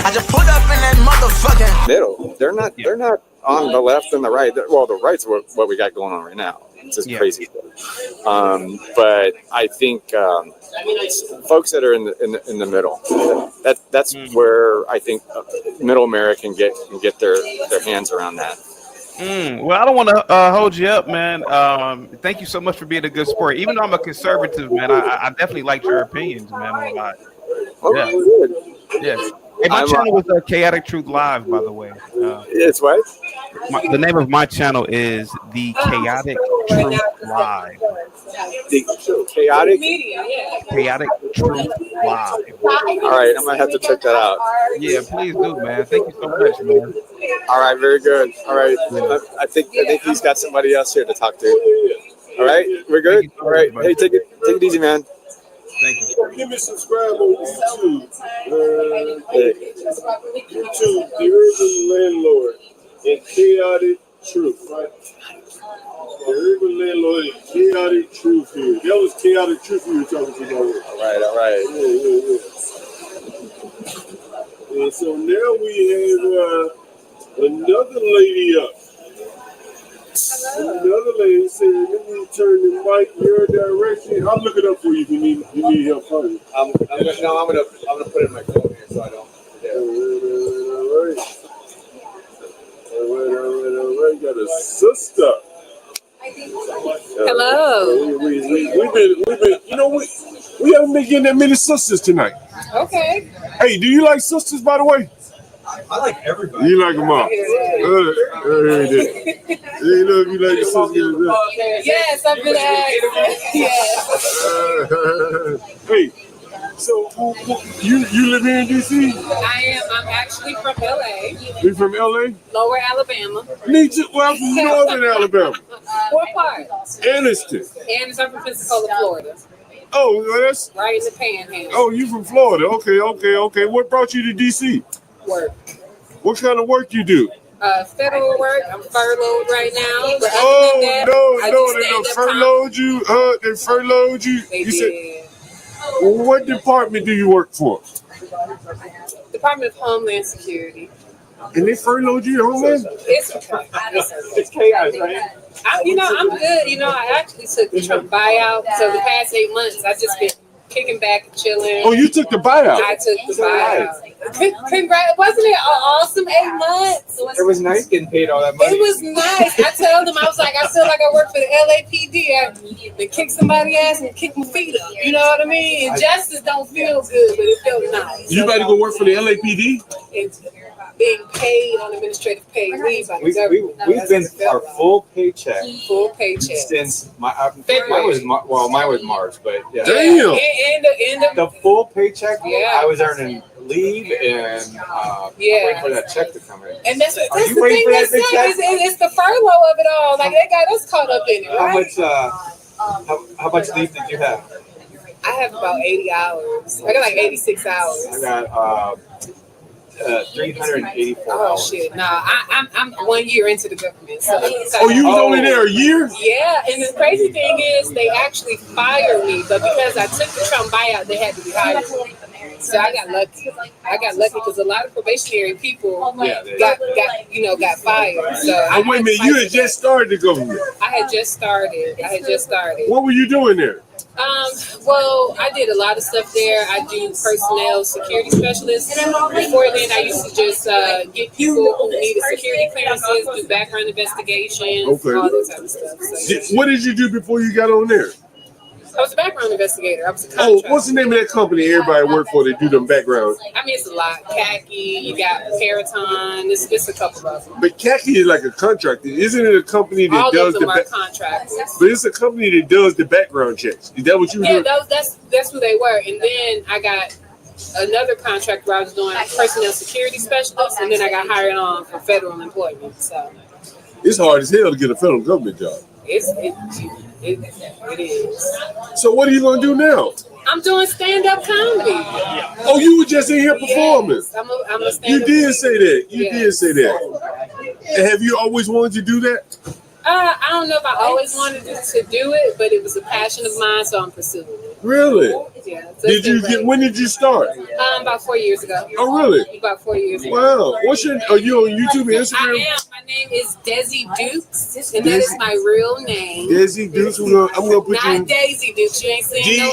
I just put up in that motherfucking middle. They're not on the left and the right. Well, the right's what we got going on right now. It's just crazy. But I think folks that are in the middle, that's where I think middle America can get their hands around that. Well, I don't want to hold you up, man. Thank you so much for being a good sport. Even though I'm a conservative, man, I definitely liked your opinions, man. A lot. Yeah. Good. Yes. Hey, my channel was Chaotic Truth Live, by the way. It's what? The name of my channel is The Chaotic Truth Live. The Chaotic? Chaotic Truth Live. All right, I'm going to have to check that out. Yeah, please do, man. Thank you so much, man. All right, very good. All right. I think he's got somebody else here to talk to. All right, we're good? All right. Hey, take it easy, man. Thank you. Give me subscribe on YouTube. YouTube, The Urban Landlord and Chaotic Truth. The Urban Landlord and Chaotic Truth here. That was Chaotic Truth we were talking to about. All right. Yeah. And so now we have another lady up. Another lady said, let me turn the mic your direction. I'll look it up for you if you need help finding it. I'm gonna put it in my phone here so I don't forget. All right. Got a sister. Hello. We've been, we haven't been getting that many sisters tonight. Okay. Hey, do you like sisters, by the way? I like everybody. You like them all. You know if you like your sisters. Yes, I've been asked. Yes. Hey, so you live here in DC? I am. I'm actually from LA. You from LA? Lower Alabama. Me too. Well, I'm from Northern Alabama. What part? Anniston. And I'm from Pensacola, Florida. Oh, well, that's right in the Panhandle. Oh, you from Florida? Okay. What brought you to DC? Work. What kind of work you do? Federal work. I'm furloughed right now. But They furloughed you. They furloughed you. They did. What department do you work for? Department of Homeland Security. And they furloughed you, Homeland? It's chaos, right? I'm good. I actually took the Trump buyout. So the past 8 months, I've just been kicking back and chilling. Oh, you took the buyout? I took the buyout. Congrats. Wasn't it an awesome 8 months? It was nice getting paid all that money. It was nice. I told them, I was like, I feel like I work for the LAPD. I kick somebody's ass and kick my feet up. You know what I mean? And justice don't feel good, but it felt nice. You about to go work for the LAPD? It's being paid on administrative pay leave by the government. We've been our full paycheck. Full paycheck. Since mine was March, but yeah. Damn. And the full paycheck. Yeah. I was earning leave and waiting for that check to come in. And that's the thing that's it's the furlough of it all. Like they got us caught up in it, right? How much leave did you have? I have about 80 hours. I got like 86 hours. I got 384 hours. Oh shit! No, I'm 1 year into the government. So you was only there a year? Yeah, and the crazy thing is they actually fired me, but because I took the Trump buyout, they had to rehire me. So I got lucky. Because a lot of probationary people got fired. So wait a minute, you had just started the government. I had just started. What were you doing there? Well, I did a lot of stuff there. I do personnel security specialist. Before then, I used to just get people who needed security clearances, do background investigations, all that type of stuff. So, what did you do before you got on there? I was a background investigator. I was a contractor. What's the name of that company everybody work for that do them background? I mean, it's a lot. Khaki, you got Paraton. It's a couple of them. But Khaki is like a contractor. Isn't it a company that does the contracts? But it's a company that does the background checks. Is that what you were doing? Yeah, that's who they were. And then I got another contract where I was doing personnel security specialist, and then I got hired on for federal employment. So it's hard as hell to get a federal government job. It is. So what are you gonna do now? I'm doing stand-up comedy. Oh, you were just in here performing. Yes, I'm a stand-up. You did say that. You did say that. And have you always wanted to do that? I don't know if I always wanted to do it, but it was a passion of mine, so I'm pursuing it. Really? Yeah. So When did you start? About 4 years ago. Oh, really? About 4 years ago. Wow. Are you on YouTube and Instagram? I am. My name is Desi Dukes, and that is my real name. Desi Dukes. I'm gonna put you. Not Daisy Dukes. You ain't saying no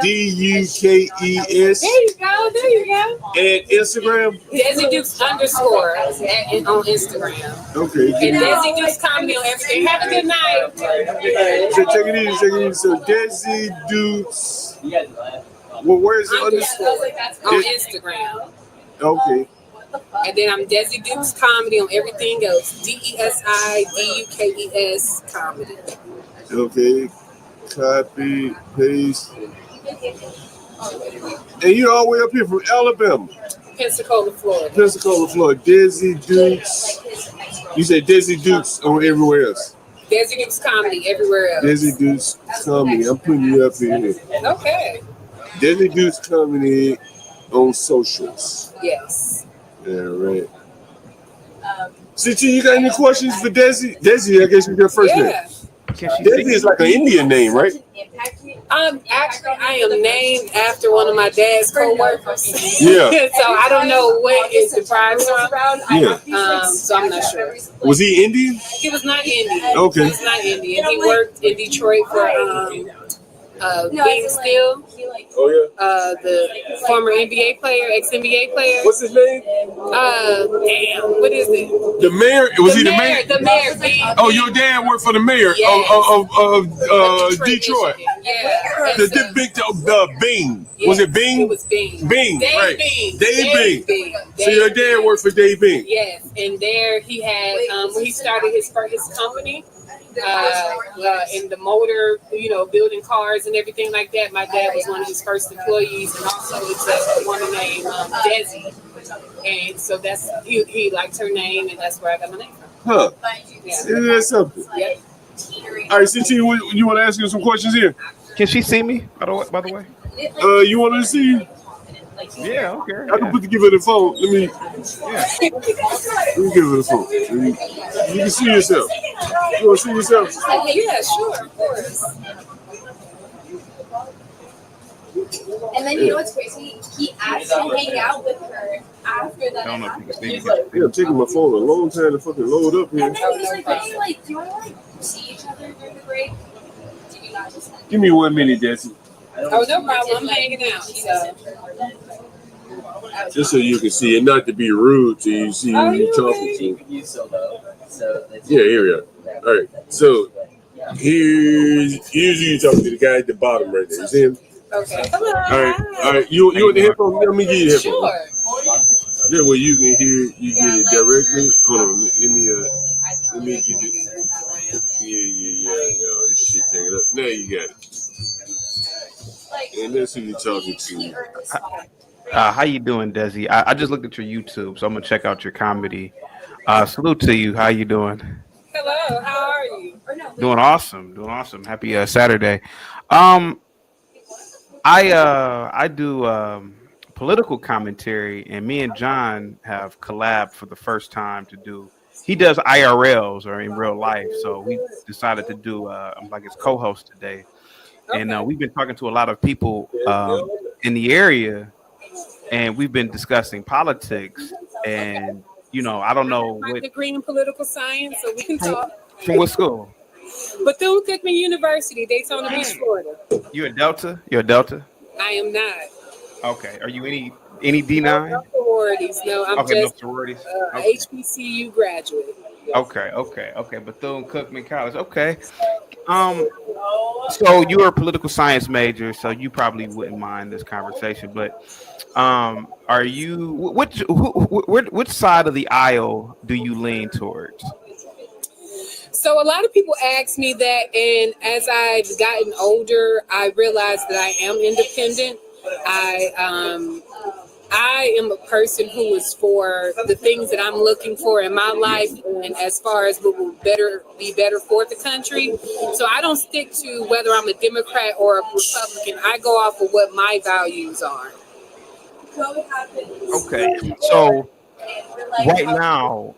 DESIDUKES. There you go. There you go. And Instagram. Desi Dukes _ on Instagram. Okay. And Desi Dukes Comedy on everything. Have a good night. So check it easy. So Desi Dukes. Well, where is the underscore? On Instagram. Okay. And then I'm Desi Dukes Comedy on everything else. DESIDUKES Comedy. Okay. Copy, paste. And you're all the way up here from Alabama. Pensacola, Florida. Desi Dukes. You said Desi Dukes on everywhere else. Desi Dukes Comedy everywhere else. Desi Dukes Comedy. I'm putting you up in here. Okay. Desi Dukes Comedy on socials. Yes. Yeah, right. CT, you got any questions for Desi? Desi, I guess you got first name. Desi is like an Indian name, right? Actually, I am named after one of my dad's co-workers. Yeah. So I don't know what is derived from. Yeah. So I'm not sure. Was he Indian? He was not Indian. Okay. He was not Indian. He worked in Detroit for Being Still. Oh yeah. The former NBA player, ex-NBA player. What's his name? Damn. What is it? The mayor. Was he the mayor? The mayor. Oh, your dad worked for the mayor of Detroit. Yeah. The big Bing. Yes, Was it Bing? It was Bing. Bing, Dave right. Bing. Dave Bing. Bing. So your dad worked for Dave Bing. Yes, and there he had when he started his company. In the motor, building cars and everything like that. My dad was one of his first employees, and also it's a woman named Desi. And so that's he liked her name, and that's where I got my name from. Huh? Yeah. Isn't that something? Yep. All right, CT, you want to ask you some questions here? Can she see me? By the way. You want to see you? Yeah. Okay. I can give her the phone. Let me give her the phone. You can see yourself. You want to see yourself? Yeah, sure, of course. And then you know what's crazy? He asked to hang out with her after that. I don't know if you can see me. Yeah, I'm taking my phone a long time to fucking load up here. And then he's like, hey, do you want to see each other during the break? Do you not just Give me 1 minute, Desi. Oh, no problem. I'm hanging out. So. Just so you can see it, not to be rude to you. See who you talking to. Yeah, here we go. All right, so here's who you talking to. The guy at the bottom right there. You see him? Okay. Hello. All right. You want the headphones? Let me give you the headphones. Sure. That way you can hear. You get it directly. Hold on. Let me get it. Yeah. This shit, take it up. Now you got it. And that's who you're talking to. How you doing, Desi? I just looked at your YouTube, so I'm gonna check out your comedy. Salute to you. How you doing? Hello. How are you? Doing awesome. Happy Saturday. I do political commentary, and me and John have collabed for the first time to do. He does IRLs or in real life, so we decided to do. I'm like his co-host today, and we've been talking to a lot of people in the area, and we've been discussing politics. And I don't know my what degree in political science, so we can talk. From what school? Bethune-Cookman University, Daytona Beach, Florida. You're a Delta? You're a Delta? I am not. Okay. Are you any D9? No sororities. No, I'm Okay, just no sororities. HBCU graduate. Okay. Bethune-Cookman College. Okay. So you're a political science major, so you probably wouldn't mind this conversation. But are you which side of the aisle do you lean towards? So a lot of people ask me that, and as I've gotten older, I realized that I am independent. I am a person who is for the things that I'm looking for in my life, and as far as what will be better for the country. So I don't stick to whether I'm a Democrat or a Republican. I go off of what my values are. Okay, so right now,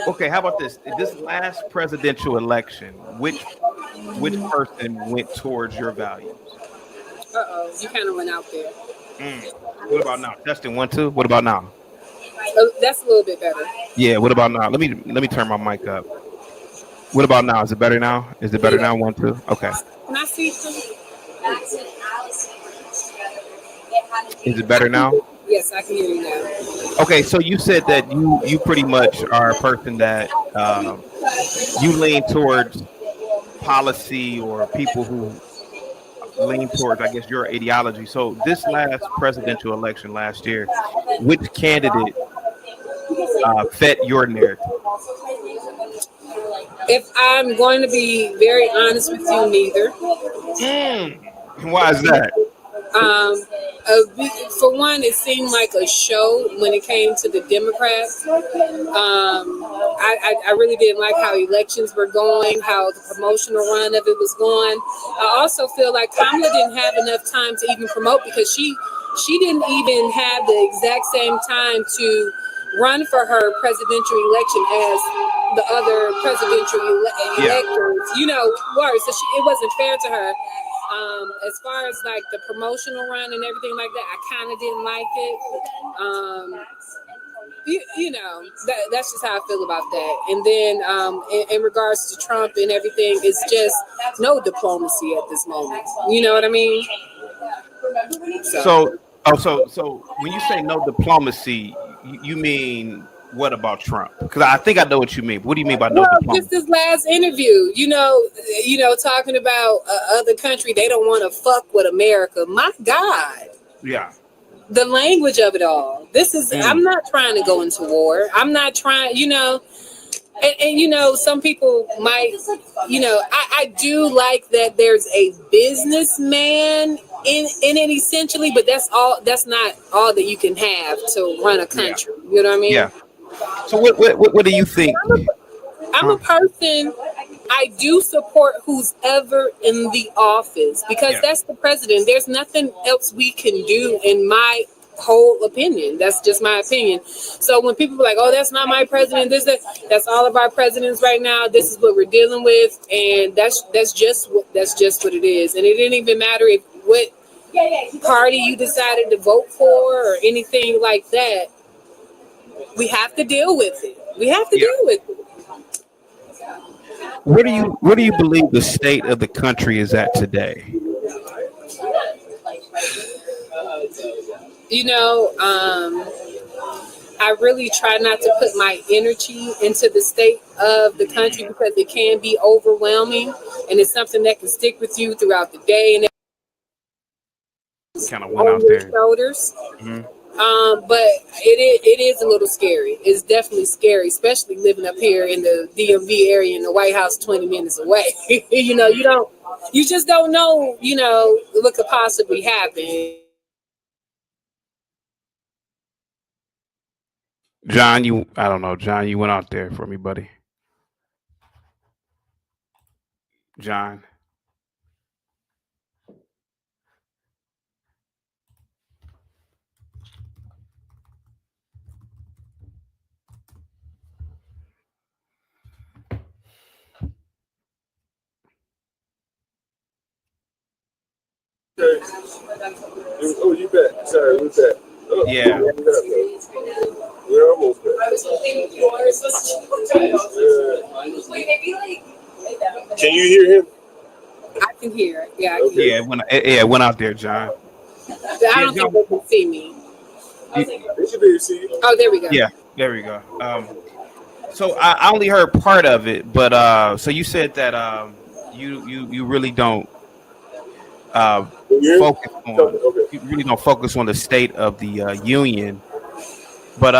okay, how about this? This last presidential election, which which person went towards your values? You kind of went out there. What about now? Testing 1 2. What about now? That's a little bit better. Yeah. What about now? Let me turn my mic up. What about now? Is it better now? Is it better now? 1 2. Okay. Can I see? Is it better now? Yes, I can hear you now. Okay, so you said that you pretty much are a person that you lean towards policy or people who lean towards, I guess, your ideology. So this last presidential election last year, which candidate fit your narrative? If I'm going to be very honest with you, neither. Why is that? For one, it seemed like a show when it came to the Democrats. I really didn't like how elections were going, how the promotional run of it was going. I also feel like Kamala didn't have enough time to even promote because she didn't even have the exact same time to run for her presidential election as the other presidential electors, were. So it wasn't fair to her. As far as like the promotional run and everything like that, I kind of didn't like it. That's just how I feel about that. And then in regards to Trump and everything, it's just no diplomacy at this moment. You know what I mean? So when you say no diplomacy, you mean what about Trump? Because I think I know what you mean. What do you mean by no diplomacy? Just this last interview, talking about other country, they don't want to fuck with America. My God. Yeah. The language of it all. This is, I'm not trying to go into war. I'm not trying, and some people might, I do like that there's a businessman in it essentially, but that's not all that you can have to run a country. Yeah. You know what I mean? Yeah. So what do you think? I'm a person, I do support who's ever in the office because that's the president. There's nothing else we can do in my whole opinion. That's just my opinion. So when people are like, oh, that's not my president, that's all of our presidents right now. This is what we're dealing with. And that's just what it is. And it didn't even matter what party you decided to vote for or anything like that. We have to deal with it. Deal with it. Where do you believe the state of the country is at today? I really try not to put my energy into the state of the country because it can be overwhelming and it's something that can stick with you throughout the day and kind of went out there. Shoulders. But it is a little scary. It's definitely scary, especially living up here in the DMV area in the White House 20 minutes away. You just don't know, what could possibly happen. John, you went out there for me, buddy. John. Oh, you bet. Sorry, who's that? Oh, yeah. We're almost there. Can you hear him? I can hear. Yeah, I can hear. It went out there, John. I don't think they can see me. They should be able to see you. Oh, there we go. Yeah, there we go. So I only heard part of it, but so you said that you really don't focus on you really don't focus on the state of the union, but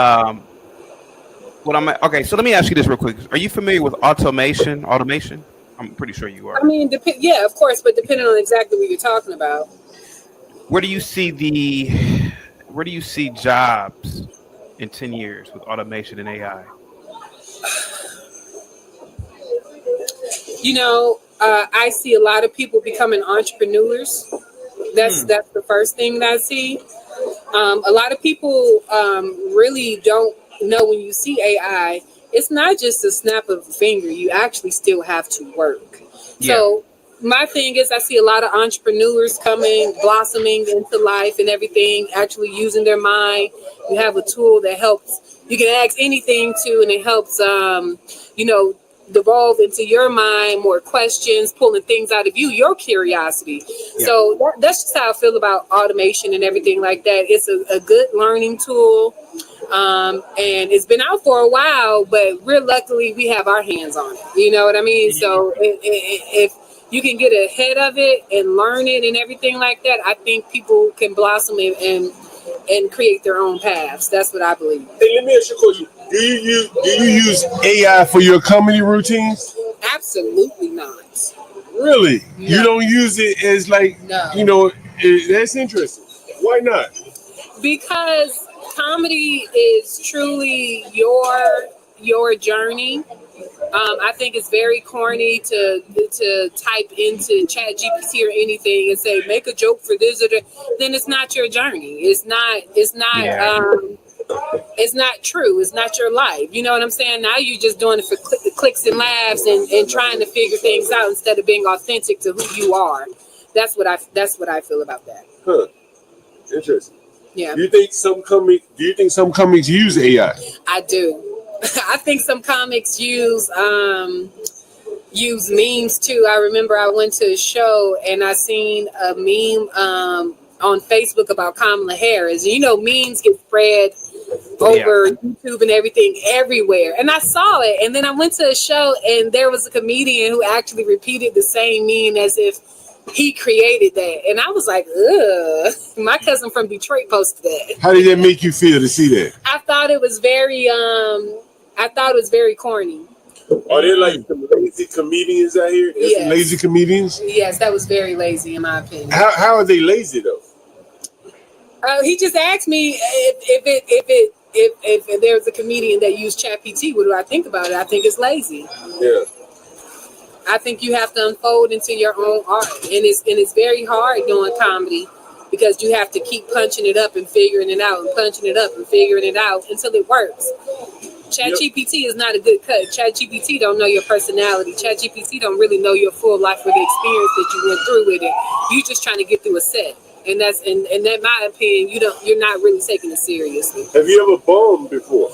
so let me ask you this real quick. Are you familiar with automation? I'm pretty sure you are. I mean, yeah, of course, but depending on exactly what you're talking about. Where do you see jobs in 10 years with automation and AI? I see a lot of people becoming entrepreneurs. That's the first thing that I see. A lot of people really don't know when you see AI, it's not just a snap of a finger. You actually still have to work. So my thing is I see a lot of entrepreneurs blossoming into life and everything, actually using their mind. You have a tool that helps. You can ask anything to, and it helps, devolve into your mind more questions, pulling things out of you, your curiosity. So that's just how I feel about automation and everything like that. It's a good learning tool. And it's been out for a while, but luckily we have our hands on it. You know what I mean? So if you can get ahead of it and learn it and everything like that, I think people can blossom and create their own paths. That's what I believe. Hey, let me ask you a question. Do you use AI for your comedy routines? Absolutely not. Really? No. You don't use it as that's interesting. Why not? Because comedy is truly your journey. I think it's very corny to type into ChatGPT or anything and say make a joke for this or that. Then it's not your journey. It's not true. It's not your life. You know what I'm saying? Now you're just doing it for clicks and laughs and trying to figure things out instead of being authentic to who you are. That's what I feel about that. Huh. Interesting. Yeah. Do you think some comics use AI? I do. I think some comics use memes too. I remember I went to a show and I seen a meme on Facebook about Kamala Harris. You know, memes get spread over YouTube and everything everywhere. And I saw it. And then I went to a show and there was a comedian who actually repeated the same meme as if he created that. And I was like, ugh. My cousin from Detroit posted that. How did that make you feel to see that? I thought it was very corny. Are there like some lazy comedians out here? There's some lazy comedians? Yes, that was very lazy in my opinion. How are they lazy though? He just asked me if there was a comedian that used ChatGPT, what do I think about it? I think it's lazy. Yeah. I think you have to unfold into your own art, and it's very hard doing comedy because you have to keep punching it up and figuring it out and punching it up and figuring it out until it works. ChatGPT is not a good cut. ChatGPT don't know your personality. ChatGPT don't really know your full life or the experience that you went through with it. You just trying to get through a set, and that's in my opinion, you're not really taking it seriously. Have you ever bombed before?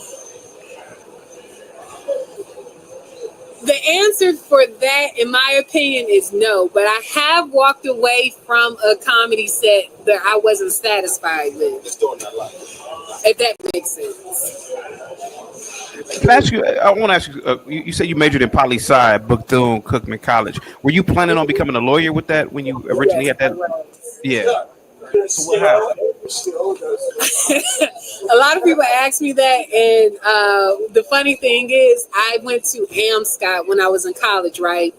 The answer for that, in my opinion, is no. But I have walked away from a comedy set that I wasn't satisfied with. If that makes sense. Can I ask you? I want to ask you. You said you majored in poli sci at Bethune-Cookman College. Were you planning on becoming a lawyer with that when you originally had that? Yeah. So what happened? A lot of people ask me that, and the funny thing is, I went to AmScott when I was in college. Right,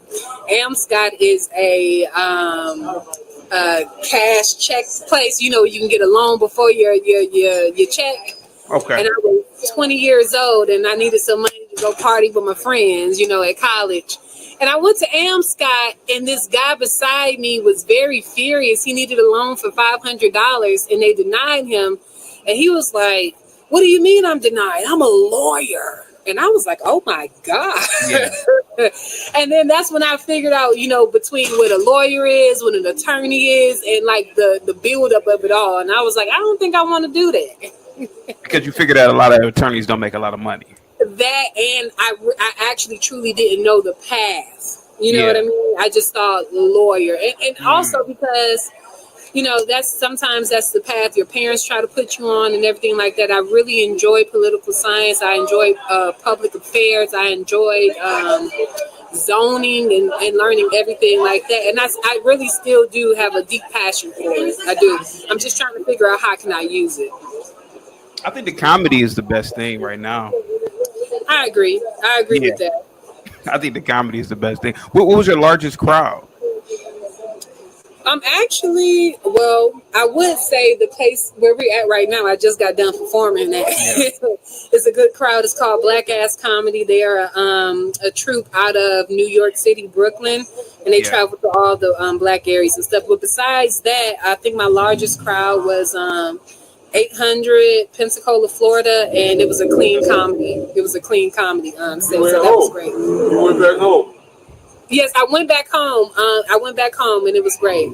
AmScott is a cash check place. You know, you can get a loan before your check. Okay. And I was 20 years old, and I needed some money to go party with my friends. You know, at college. And I went to AmScott, and this guy beside me was very furious. He needed a loan for $500, and they denied him. And he was like, "What do you mean I'm denied? I'm a lawyer." And I was like, "Oh, my God." Yeah. And then that's when I figured out, you know, between what a lawyer is, what an attorney is, and, like, the buildup of it all. And I was like, I don't think I want to do that. Because you figured out a lot of attorneys don't make a lot of money. That, and I actually truly didn't know the path. You know what I mean? I just thought lawyer. And also because, you know, sometimes that's the path your parents try to put you on and everything like that. I really enjoyed political science. I enjoyed public affairs. I enjoyed zoning and learning everything like that. And I really still do have a deep passion for it. I do. I'm just trying to figure out how can I use it. I think the comedy is the best thing right now. I agree with that. I think the comedy is the best thing. What was your largest crowd? Actually, well, I would say the place where we're at right now, I just got done performing that. Yeah. It's a good crowd. It's called Black Ass Comedy. They are a troupe out of New York City, Brooklyn, and they travel to all the black areas and stuff. But besides that, I think my largest crowd was 800 Pensacola, Florida, and it was a clean comedy. So that was great. You went back home. Yes, I went back home. And it was great.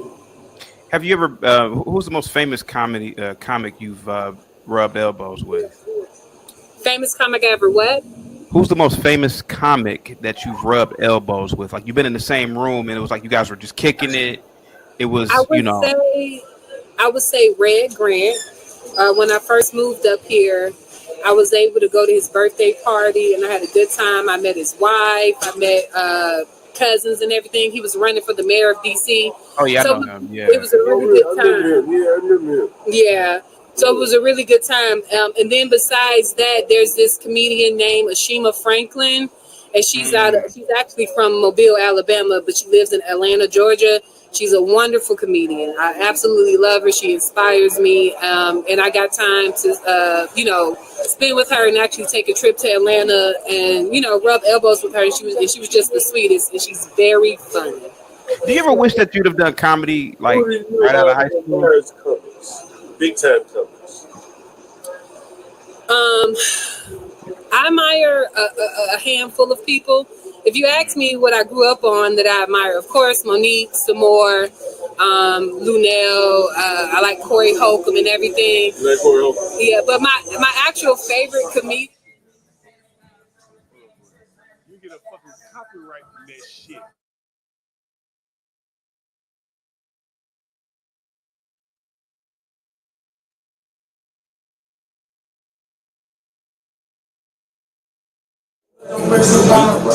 Have you ever? Who's the most famous comic you've rubbed elbows with? Famous comic ever? What? Who's the most famous comic that you've rubbed elbows with? Like you've been in the same room and it was like you guys were just kicking it. It was, I would say Red Grant. When I first moved up here, I was able to go to his birthday party and I had a good time. I met his wife. I met cousins and everything. He was running for the mayor of DC. Oh yeah, I know him. Yeah, it was a really good time. Yeah, I remember him. Yeah. So it was a really good time. And then besides that, there's this comedian named Ashima Franklin, and she's actually from Mobile, Alabama, but she lives in Atlanta, Georgia. She's a wonderful comedian. I absolutely love her. She inspires me. And I got time to, spend with her and actually take a trip to Atlanta and, rub elbows with her. And she was just the sweetest, and she's very funny. Do you ever wish that you'd have done comedy like right out of high school? Big time companies. I admire a handful of people. If you ask me what I grew up on that I admire, of course, Monique, Samore, Lunel, I like Corey Holcomb and everything. You like Corey Holcomb? Yeah, but my actual favorite comedian. You get a fucking copyright from that shit.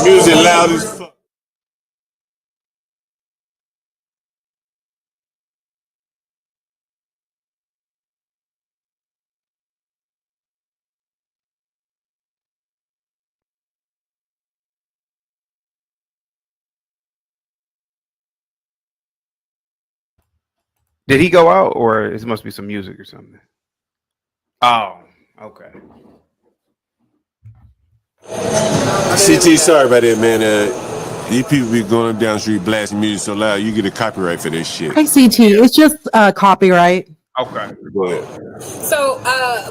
Music loud as fuck. Did he go out, or it must be some music or something? Oh, okay. CT, sorry about that, man. These people be going down the street blasting music so loud, you get a copyright for this shit. Hi, CT. It's just copyright. Okay. Go ahead. So,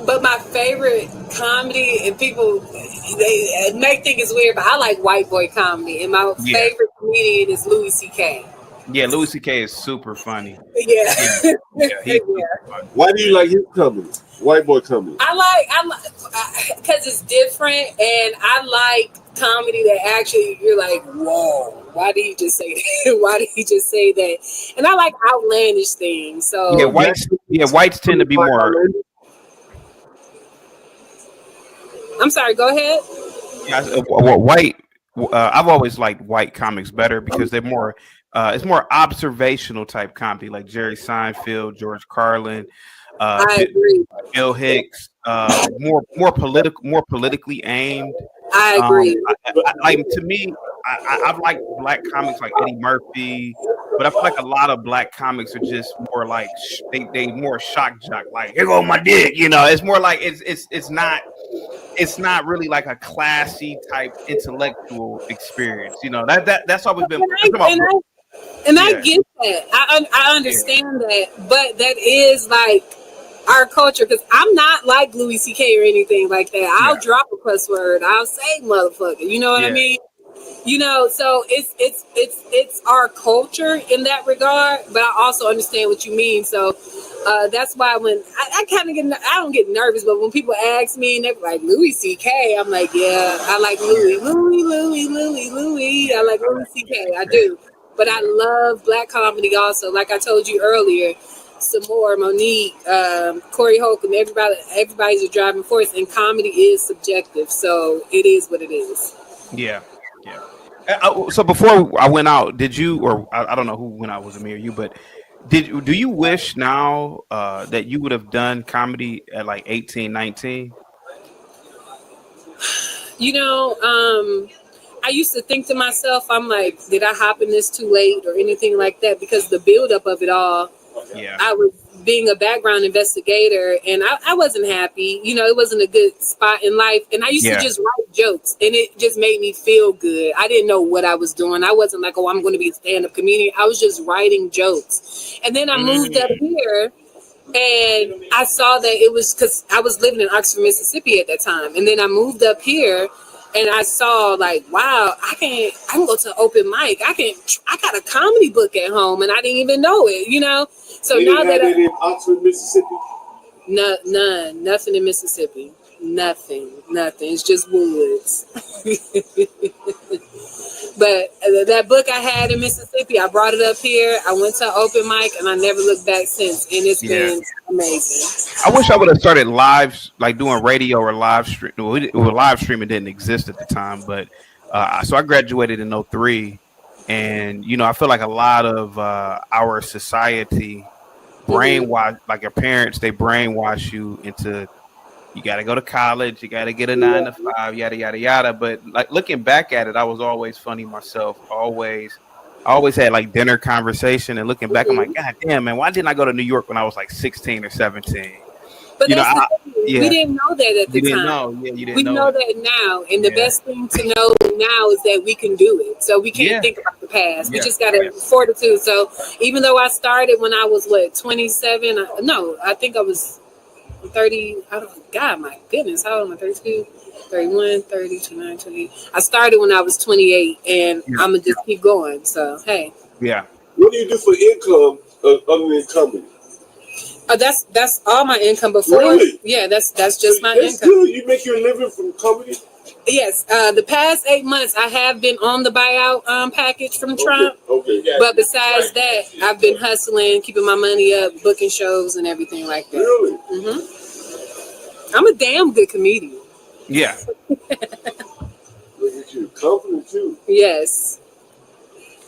but my favorite comedy, and people, they may think it's weird, but I like white boy comedy. And my favorite comedian is Louis C.K. Yeah, Louis C.K. is super funny. Yeah. Funny. Why do you like his comedy? White boy comedy. I like because it's different, and I like comedy that actually you're like, whoa, why did he just say that? Why did he just say that? And I like outlandish things. So whites tend to be more. I'm sorry. Go ahead. Yeah, white. I've always liked white comics better because they're more. It's more observational type comedy, like Jerry Seinfeld, George Carlin. I agree. Bill Hicks, more politically aimed. I agree. Like to me, I've liked black comics like Eddie Murphy, but I feel like a lot of black comics are just more like they more shock jock. Like here go my dick, It's more like it's not really like a classy type intellectual experience. That's always been. I get that. I understand that, but that is like our culture, because I'm not like Louis C.K. or anything like that. I'll drop a cuss word. I'll say motherfucker. You know what I mean? So it's our culture in that regard, but I also understand what you mean. So that's why when I kind of I don't get nervous, but when people ask me and they're like Louis C.K., I'm like, yeah, I like Louis. I like Louis C.K. I do. But I love black comedy also. Like I told you earlier, Samore, Monique, Corey Holcomb, everybody's a driving force, and comedy is subjective. So it is what it is. Yeah. So before I went out, did you, or I don't know who went out, was it me or you, but do you wish now that you would have done comedy at like 18, 19? I used to think to myself, I'm like, did I hop in this too late or anything like that? Because the buildup of it all, I was being a background investigator and I wasn't happy. It wasn't a good spot in life. And I used to just write jokes and it just made me feel good. I didn't know what I was doing. I wasn't like, I'm going to be a stand-up comedian. I was just writing jokes. And then I moved up here and I saw that it was because I was living in Oxford, Mississippi at that time. And then I moved up here. and I saw like, wow, I can go to open mic. I got a comedy book at home, and I didn't even know it. So You now didn't that have that in Oxford, Mississippi. nothing in Mississippi, nothing. It's just woods. But that book I had in Mississippi, I brought it up here. I went to open mic, and I never looked back since. And it's been amazing. I wish I would have started live, like doing radio or live stream. Well, live streaming didn't exist at the time, but so I graduated in 03, and I feel like a lot of our society brainwash, like your parents, they brainwash you into. You got to go to college. You got to get a 9 to 5, yada yada yada. But like looking back at it, I was always funny myself. I always had like dinner conversation. And looking back, I'm like, God damn, man, why didn't I go to New York when I was like 16 or 17? But we didn't know that at the time. Didn't know. Yeah, you didn't we know that now, and the best thing to know now is that we can do it. So we can't think about the past. We just got to fortitude. So even though I started when I was 27, I think I was 30. God, my goodness, how old am I? 32, 31, 30, 29, 20. I started when I was 28, and I'm gonna just keep going. So hey, what do you do for income other than comedy? That's all my income before. Really? Yeah, that's just my That's income. good. You make your living from comedy? Yes, the past 8 months I have been on the buyout package from Trump. Okay. But besides that, I've been hustling, keeping my money up, booking shows and everything like that. Really? Mm-hmm. I'm a damn good comedian. Yeah. Look at you, confident too. Yes.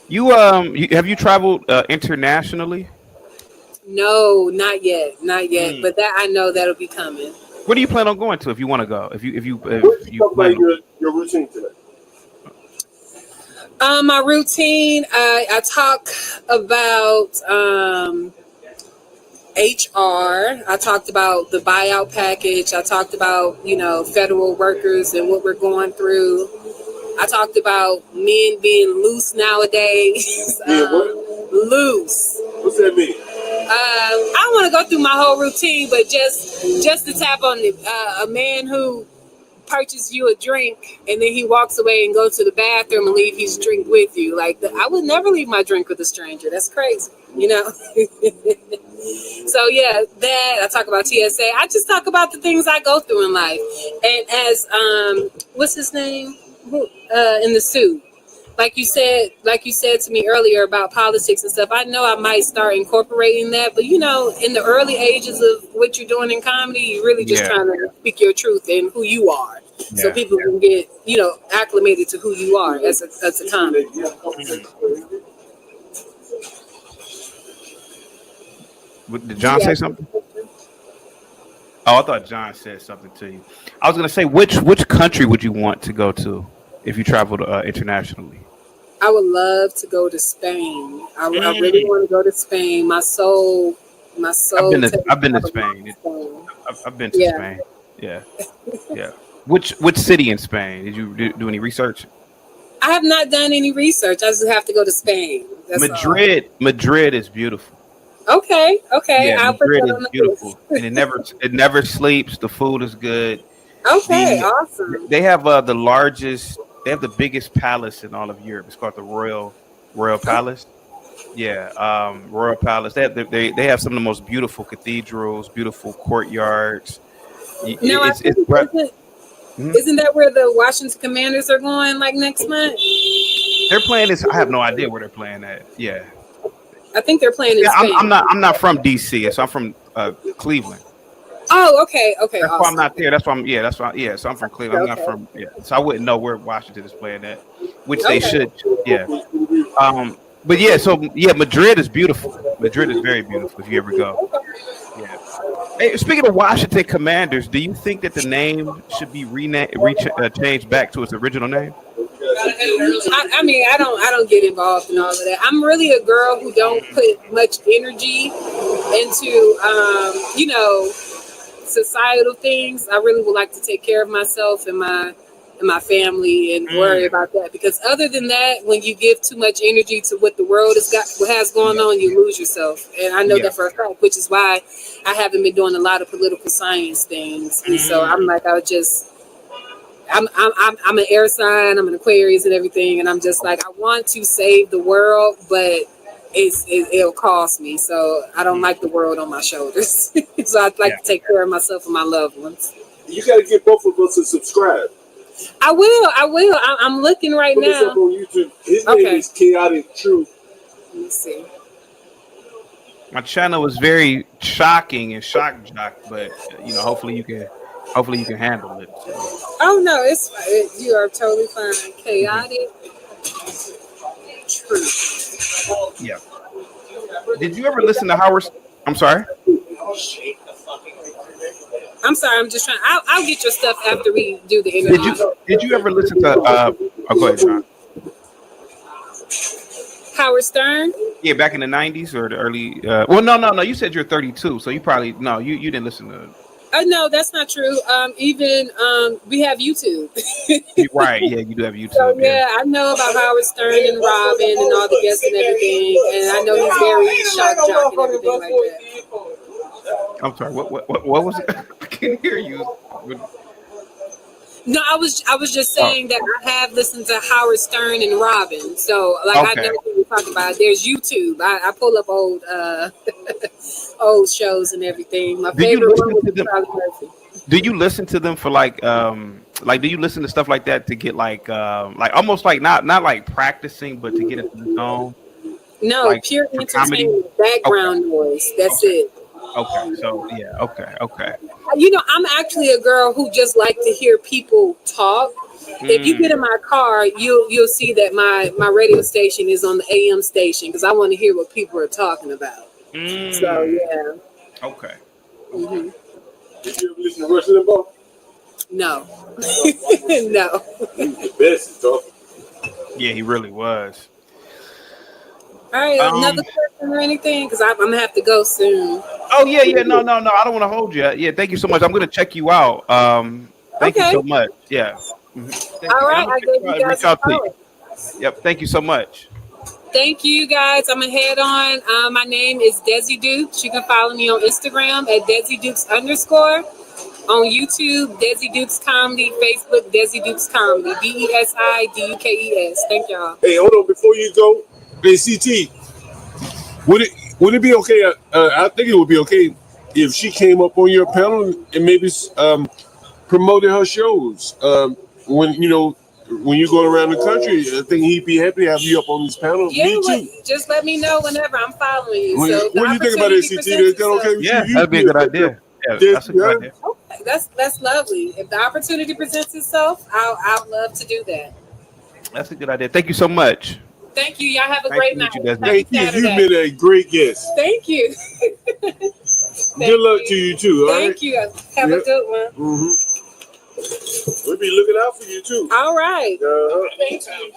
You have you traveled internationally? No, not yet. But that I know that'll be coming. Where do you plan on going to if you want to go? If you talk about your routine today. My routine, I talk about HR. I talked about the buyout package. I talked about, federal workers and what we're going through. I talked about men being loose nowadays. Loose. What's that mean? I don't want to go through my whole routine, but just to tap on a man who purchases you a drink and then he walks away and goes to the bathroom and leave his drink with you. I would never leave my drink with a stranger. That's crazy, So that I talk about TSA. I just talk about the things I go through in life. And as what's his name? In the suit. Like you said to me earlier about politics and stuff, I know I might start incorporating that, but in the early ages of what you're doing in comedy, you're really just trying to speak your truth and who you are, so people can get acclimated to who you are as a comic. Did John say something? Oh, I thought John said something to you. I was gonna say, which country would you want to go to if you traveled internationally? I would love to go to Spain. I really want to go to Spain. My soul. I've been to Spain. I've been to Spain. Yeah. Which city in Spain? Did you do any research? I have not done any research. I just have to go to Spain. That's Madrid. all. Madrid is beautiful. Okay. Yeah, Madrid is beautiful, and it never sleeps. The food is good. Okay, awesome. They have the biggest palace in all of Europe. It's called the Royal Palace. Yeah, Royal Palace. They have some of the most beautiful cathedrals, beautiful courtyards. Now, isn't that where the Washington Commanders are going next month? They're playing this. I have no idea where they're playing at. Yeah, I think they're playing in Spain. I'm not from DC, so I'm from Cleveland. Oh, okay. That's awesome. why I'm not there. That's why. So I'm from Cleveland. I'm not from. Yeah. So I wouldn't know where Washington is playing at, which they should. Yeah. But Madrid is beautiful. Madrid is very beautiful if you ever go. Yeah. Hey, speaking of Washington Commanders, do you think that the name should be changed back to its original name? I don't get involved in all of that. I'm really a girl who don't put much energy into societal things. I really would like to take care of myself and my family and worry about that, because other than that, when you give too much energy to what the world has going on, you lose yourself. And I know that for a fact, which is why I haven't been doing a lot of political science things. And so I'm like, I'm an air sign. I'm an Aquarius and everything, and I'm just like I want to save the world, but it'll cost me. So I don't like the world on my shoulders. So I'd like to take care of myself and my loved ones. You got to get both of us to subscribe. I will. I'm looking right Put now. this up on YouTube. His name is Chaotic Truth. Let me see. My channel is very shocking and shock jock, but hopefully you can handle it. So. Oh no, it's fine. You are totally fine. Chaotic Truth. Yeah. Did you ever listen to Howard? I'm sorry. I'm sorry. I'm just trying. I'll get your stuff after we do the interview. Did you ever listen to? Go ahead, John. Howard Stern? Yeah, back in the 90s or the early. Well, no. You said you're 32, so you probably you didn't listen to. No, that's not true. Even we have YouTube. Right? Yeah, you do have YouTube. So yeah, I know about Howard Stern and Robin and all the guests and everything, and I know he's very shock jock and everything like that. I'm sorry. What was it? I can't hear you. No, I was just saying that I have listened to Howard Stern and Robin. So I know what you're talking about. There's YouTube. I pull up old old shows and everything. My favorite one was Charlie Murphy. Do you listen to them for do you listen to stuff like that to get like almost like not like practicing, but to get into the zone? No, like pure entertainment, background noise. That's it. Okay, so yeah, okay. I'm actually a girl who just like to hear people talk. If you get in my car, you'll see that my radio station is on the AM station because I want to hear what people are talking about. So yeah. Okay. Mm-hmm. Did you ever listen to Rush Limbaugh? No. No. He's the best, dog. Yeah, he really was. All right, another question or anything? Because I'm gonna have to go soon. Oh yeah. No. I don't want to hold you. Yeah, thank you so much. I'm gonna check you out. Thank you so much. Yeah. All right, I gave you guys a call. Yep. Thank you so much. Thank you guys. I'm gonna head on. My name is Desi Dukes. You can follow me on Instagram at Desi Dukes _ on YouTube, Desi Dukes Comedy, Facebook, Desi Dukes Comedy, DESIDUKES. Thank y'all. Hey, hold on before you go. Hey, CT, would it be okay? I think it would be okay if she came up on your panel and maybe promoted her shows. When you go around the country, I think he'd be happy to have you up on this panel. Yeah, me too. Just let me know whenever I'm following you. What do you think about it, CT? Is that okay with you? Yeah, that'd be a good idea. Yeah, that's a good idea. Okay, that's lovely. If the opportunity presents itself, I'll love to do that. That's a good idea. Thank you so much. Thank you. Y'all have a great night. Thank you. You've been a great guest. Thank you. Good luck to you too. Thank you. Have a good one. Mm-hmm. We'll be looking out for you too. All right. Thank you.